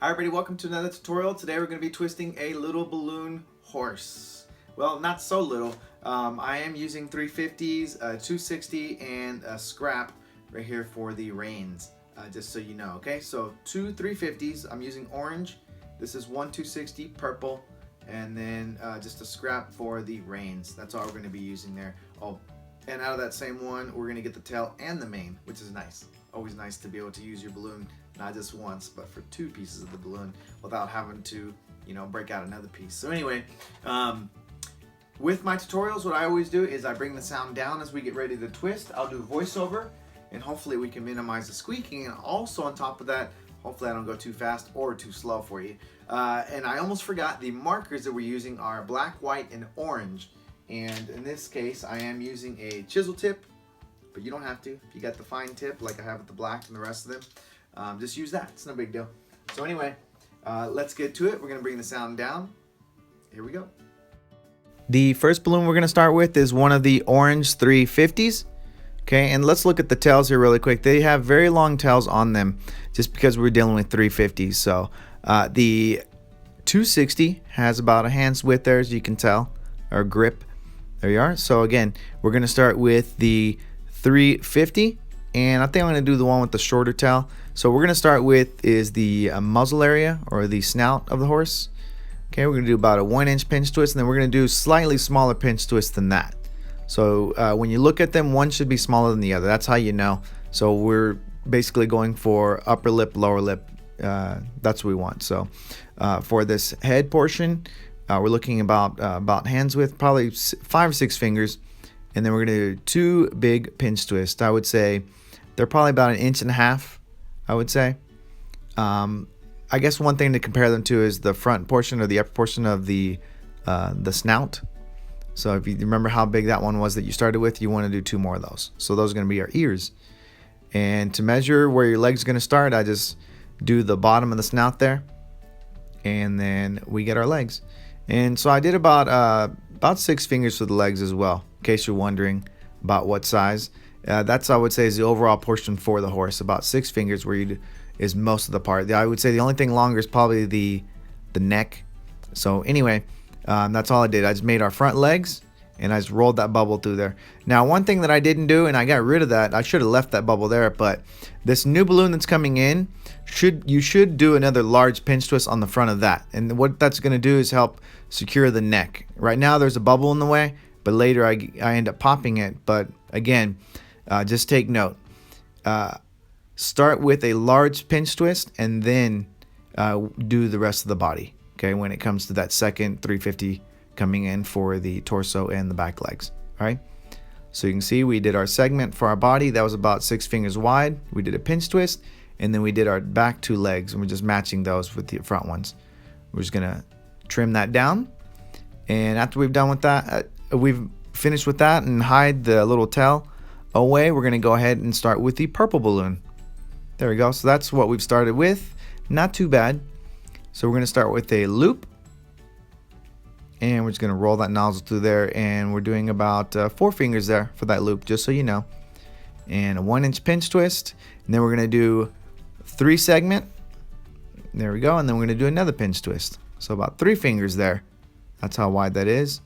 Hi everybody, welcome to another tutorial. Today we're going to be twisting a little balloon horse. Well, not so little. I am using 350s, 260, and a scrap right here for the reins, just so you know, okay? So two 350s, I'm using orange. This is one 260, purple, and then just a scrap for the reins. That's all we're going to be using there. Oh, and out of that same one, we're going to get the tail and the mane, which is nice. Always nice to be able to use your balloon not just once, but for two pieces of the balloon without having to, break out another piece. So anyway, with my tutorials, what I always do is I bring the sound down as we get ready to twist. I'll do voiceover, and hopefully we can minimize the squeaking. And also on top of that, hopefully I don't go too fast or too slow for you. And I almost forgot, the markers that we're using are black, white, and orange. And in this case, I am using a chisel tip, but you don't have to. If you got the fine tip, like I have with the black and the rest of them, just use that. It's no big deal. So anyway, let's get to it. We're going to bring the sound down. Here we go. The first balloon we're going to start with is one of the orange 350s. Okay, and let's look at the tails here really quick. They have very long tails on them just because we're dealing with 350s. So the 260 has about a hand's width there, as you can tell, or grip. There you are. So again, we're going to start with the 350. And I think I'm going to do the one with the shorter tail. So we're going to start with is the muzzle area or the snout of the horse. Okay, we're going to do about a 1-inch pinch twist, and then we're going to do slightly smaller pinch twist than that. So when you look at them, one should be smaller than the other. That's how you know. So we're basically going for upper lip, lower lip. That's what we want. So for this head portion, we're looking about hands width, probably 5 or 6 fingers. And then we're going to do 2 big pinch twists. I would say they're probably about 1.5 inches, I would say. I guess one thing to compare them to is the front portion or the upper portion of the snout. So if you remember how big that one was that you started with, you want to do 2 more of those. So those are going to be our ears. And to measure where your leg's going to start, I just do the bottom of the snout there. And then we get our legs. And so I did about 6 fingers for the legs as well, in case you're wondering about what size. That's, I would say, is the overall portion for the horse. About 6 fingers is most of the part. I would say the only thing longer is probably the neck. So anyway, that's all I did. I just made our front legs, and I just rolled that bubble through there. Now, one thing that I didn't do, and I got rid of that, I should have left that bubble there, but this new balloon that's coming in, you should do another large pinch twist on the front of that. And what that's going to do is help secure the neck. Right now there's a bubble in the way, but later I end up popping it. But again, just take note. Start with a large pinch twist and then do the rest of the body, okay, when it comes to that second 350 coming in for the torso and the back legs. All right, so you can see we did our segment for our body. That was about 6 fingers wide. We did a pinch twist, and then we did our back 2 legs, and we're just matching those with the front ones. We're just gonna trim that down, and after we've done with that, we've finished with that and hide the little tail away, we're gonna go ahead and start with the purple balloon. There we go. So that's what we've started with. Not too bad. So we're gonna start with a loop, and we're just gonna roll that nozzle through there, and we're doing about 4 fingers there for that loop, just so you know, and a 1-inch pinch twist, and then we're gonna do 3 segment. There we go. And then we're gonna do another pinch twist, so about 3 fingers there. That's how wide that is.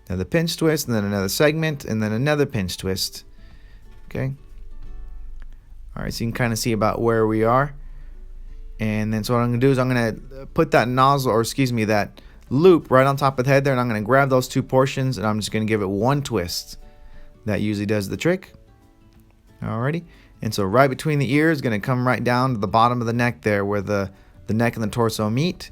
Another pinch twist, and then another segment, and then another pinch twist. Okay. All right, so you can kind of see about where we are. And then so what I'm going to do is I'm going to put that nozzle, or excuse me, that loop right on top of the head there, and I'm going to grab those 2 portions, and I'm just going to give it 1 twist. That usually does the trick. Alrighty. And so right between the ears, going to come right down to the bottom of the neck there where the neck and the torso meet.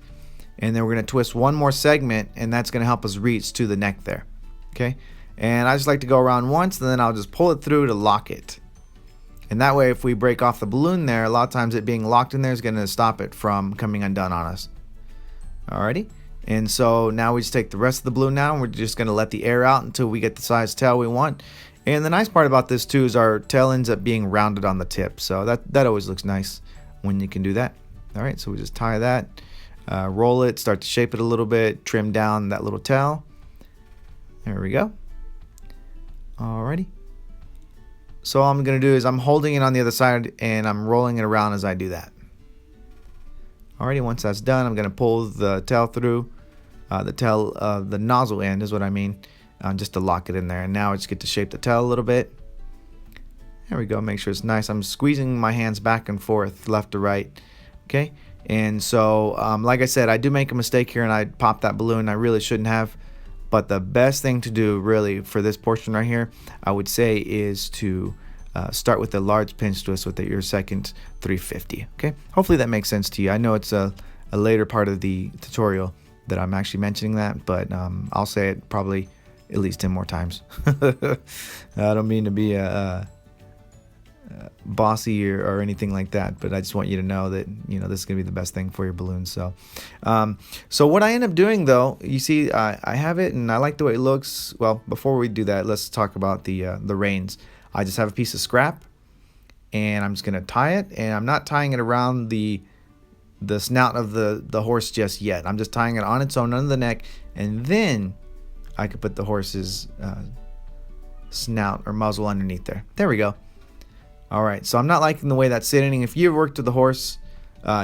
And then we're going to twist 1 more segment, and that's going to help us reach to the neck there. Okay. And I just like to go around once, and then I'll just pull it through to lock it. And that way, if we break off the balloon there, a lot of times it being locked in there is going to stop it from coming undone on us. Alrighty. And so now we just take the rest of the balloon now, and we're just going to let the air out until we get the size tail we want. And the nice part about this too is our tail ends up being rounded on the tip. So that always looks nice when you can do that. Alright, so we just tie that, roll it, start to shape it a little bit, trim down that little tail. There we go. Alrighty. So all I'm going to do is I'm holding it on the other side, and I'm rolling it around as I do that. Alrighty, once that's done, I'm going to pull the tail through, the nozzle end is what I mean, just to lock it in there. And now I just get to shape the tail a little bit. There we go, make sure it's nice. I'm squeezing my hands back and forth, left to right, okay? And so, like I said, I do make a mistake here and I popped that balloon. I really shouldn't have. But the best thing to do really for this portion right here, I would say, is to start with a large pinch twist with your second 350. Okay, hopefully that makes sense to you. I know it's a later part of the tutorial that I'm actually mentioning that, but I'll say it probably at least 10 more times. I don't mean to be bossy or anything like that, but I just want you to know that, you know, this is gonna be the best thing for your balloons. So so what I end up doing though, you see, I have it and I like the way it looks. Well, before we do that, let's talk about the reins. I just have a piece of scrap and I'm just gonna tie it, and I'm not tying it around the snout of the horse just yet. I'm just tying it on its own under the neck, and then I could put the horse's snout or muzzle underneath there. There we go. Alright, so I'm not liking the way that's sitting. If you've worked with the horse,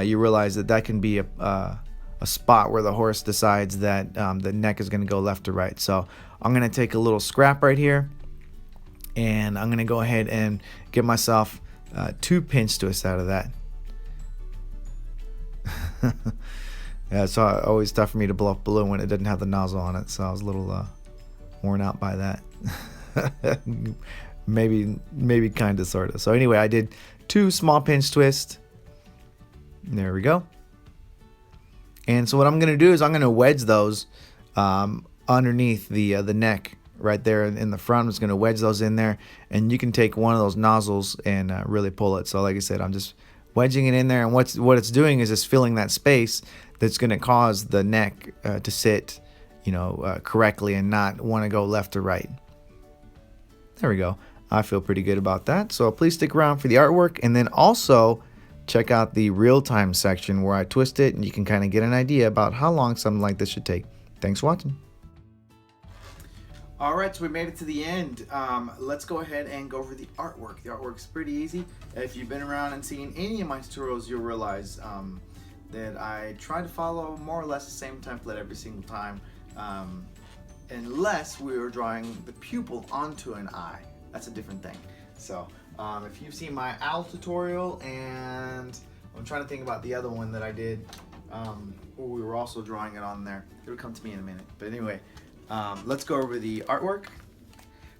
you realize that can be a spot where the horse decides that the neck is going to go left to right. So I'm going to take a little scrap right here, and I'm going to go ahead and get myself 2 pinch twists out of that. Yeah, so it's always tough for me to blow up a balloon when it doesn't have the nozzle on it, so I was a little worn out by that. maybe kind of, sort of. So anyway, I did 2 small pinch twists. There we go. And so what I'm gonna do is I'm gonna wedge those underneath the neck right there in the front. I'm just gonna wedge those in there, and you can take one of those nozzles and really pull it. So like I said, I'm just wedging it in there, and what it's doing is it's filling that space that's gonna cause the neck to sit, you know, correctly and not want to go left to right. There we go. I feel pretty good about that. So please stick around for the artwork, and then also check out the real-time section where I twist it and you can kind of get an idea about how long something like this should take. Thanks for watching. Alright, so we made it to the end. Let's go ahead and go over the artwork. The artwork's pretty easy. If you've been around and seen any of my tutorials, you'll realize that I try to follow more or less the same template every single time, unless we were drawing the pupil onto an eye. That's a different thing. So if you've seen my owl tutorial, and I'm trying to think about the other one that I did where we were also drawing it on there. It'll come to me in a minute. But anyway, let's go over the artwork.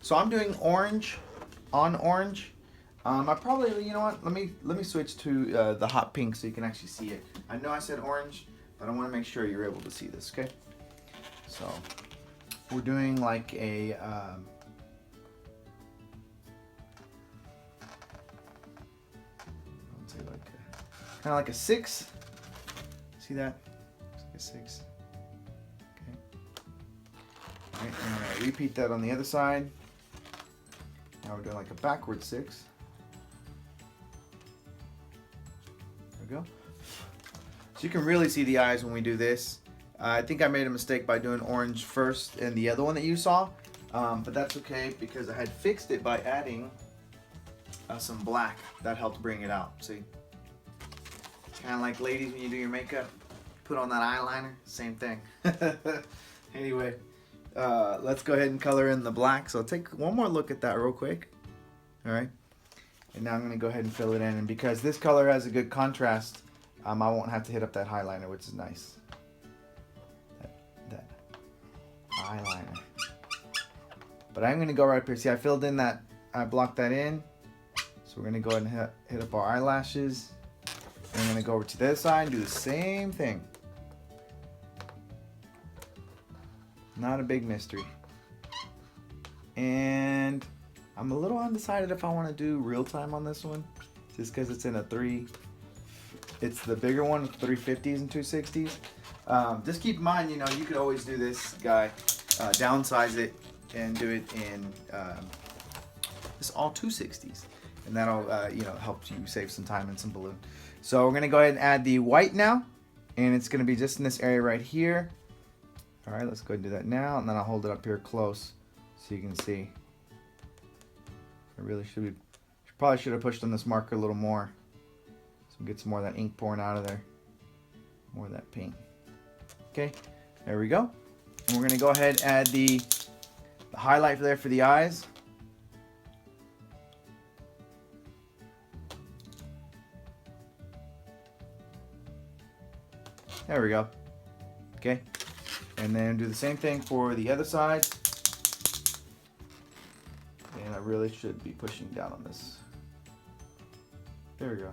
So I'm doing orange on orange. I probably, you know what, let me switch to the hot pink so you can actually see it. I know I said orange, but I want to make sure you're able to see this, okay? So we're doing like a kind of like a 6. See that? It's like a 6. Okay. All right, and I'm gonna repeat that on the other side. Now we're doing like a backward 6. There we go. So you can really see the eyes when we do this. I think I made a mistake by doing orange first and the other one that you saw, but that's okay because I had fixed it by adding some black. That helped bring it out. See? Kind of like ladies when you do your makeup, put on that eyeliner, same thing. Anyway, let's go ahead and color in the black. So take one more look at that real quick. All right, and now I'm going to go ahead and fill it in. And because this color has a good contrast, I won't have to hit up that highlighter, which is nice. That eyeliner. But I'm going to go right up here. See, I filled in that, I blocked that in. So we're going to go ahead and hit up our eyelashes. I'm going to go over to this side and do the same thing. Not a big mystery. And I'm a little undecided if I want to do real time on this one, just because it's in a 3. It's the bigger one with 350s and 260s. Just keep in mind, you know, you could always do this guy, downsize it and do it in this all 260s, and that'll you know, help you save some time and some balloon. So we're gonna go ahead and add the white now, and it's gonna be just in this area right here. All right, let's go ahead and do that now, and then I'll hold it up here close so you can see. I really probably should have pushed on this marker a little more, so we get some more of that ink pouring out of there. more of that paint. Okay, there we go. And we're gonna go ahead and add the highlight there for the eyes. There we go. Okay, and then do the same thing for the other side. And I really should be pushing down on this. There we go.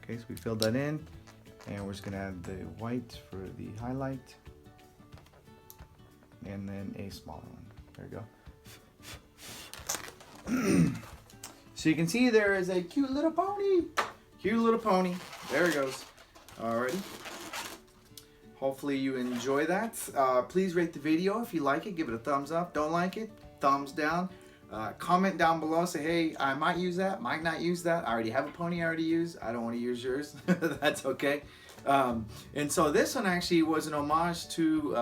Okay, so we filled that in, and we're just gonna add the white for the highlight, and then a smaller one. There we go. So you can see there is a cute little pony. Cute little pony. There it goes. Alrighty. Hopefully you enjoy that. Please rate the video if you like it. Give it a thumbs up. Don't like it, thumbs down. Comment down below, say, hey, I might use that, might not use that. I already have a pony I already use. I don't want to use yours. That's okay. And so this one actually was an homage to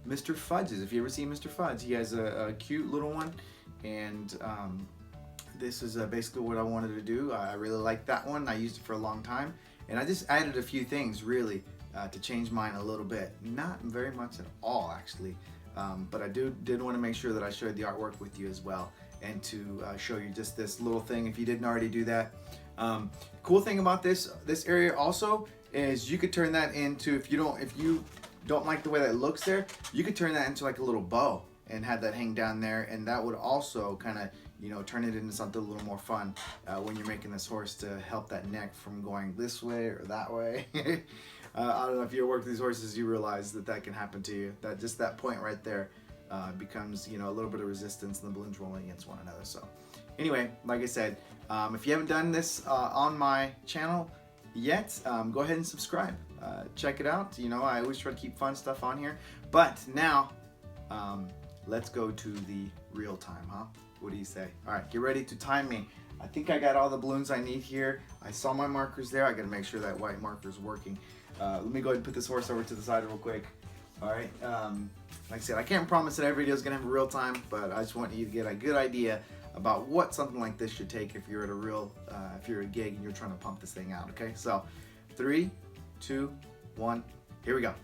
Mr. Fudge's. If you ever see Mr. Fudge, he has a cute little one. And this is basically what I wanted to do. I really like that one. I used it for a long time. And I just added a few things, really, to change mine a little bit. Not very much at all, actually. But I did want to make sure that I shared the artwork with you as well, and to show you just this little thing if you didn't already do that. Cool thing about this area also is you could turn that into, if you don't like the way that looks there, you could turn that into like a little bow and have that hang down there, and that would also kind of, you know, turn it into something a little more fun when you're making this horse, to help that neck from going this way or that way. I don't know if you work with these horses, you realize that that can happen to you. That just that point right there becomes, you know, a little bit of resistance, and the balloons rolling against one another. So anyway, like I said, if you haven't done this on my channel yet, go ahead and subscribe. Check it out. You know, I always try to keep fun stuff on here. But now, let's go to the real time, huh? What do you say? All right, get ready to time me. I think I got all the balloons I need here. I saw my markers there. I gotta make sure that white marker is working. Let me go ahead and put this horse over to the side real quick. All right, like I said, I can't promise that every video is gonna have a real time, but I just want you to get a good idea about what something like this should take if you're at a real, if you're a gig and you're trying to pump this thing out, okay? So, 3, 2, 1, here we go.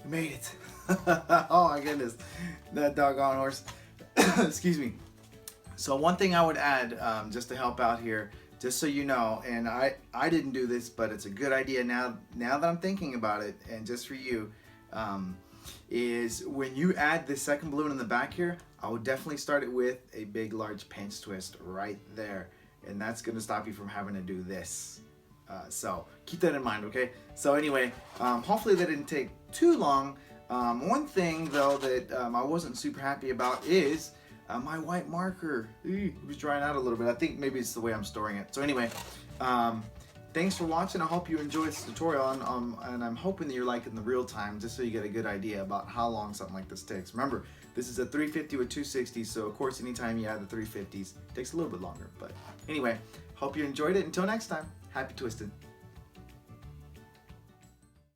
Made it. Oh my goodness, that doggone horse. Excuse me. So one thing I would add, just to help out here, just so you know, and I didn't do this, but it's a good idea now that I'm thinking about it, and just for you, is when you add the second balloon in the back here, I would definitely start it with a big large pinch twist right there, and that's going to stop you from having to do this. So keep that in mind, okay? So anyway, hopefully that didn't take too long. One thing though that I wasn't super happy about is my white marker. It was drying out a little bit. I think maybe it's the way I'm storing it. So anyway, thanks for watching. I hope you enjoyed this tutorial, and I'm hoping that you're liking the real time, just so you get a good idea about how long something like this takes. Remember, this is a 350 with 260, so of course anytime you add the 350s, it takes a little bit longer. But anyway, hope you enjoyed it. Until next time, happy twisting.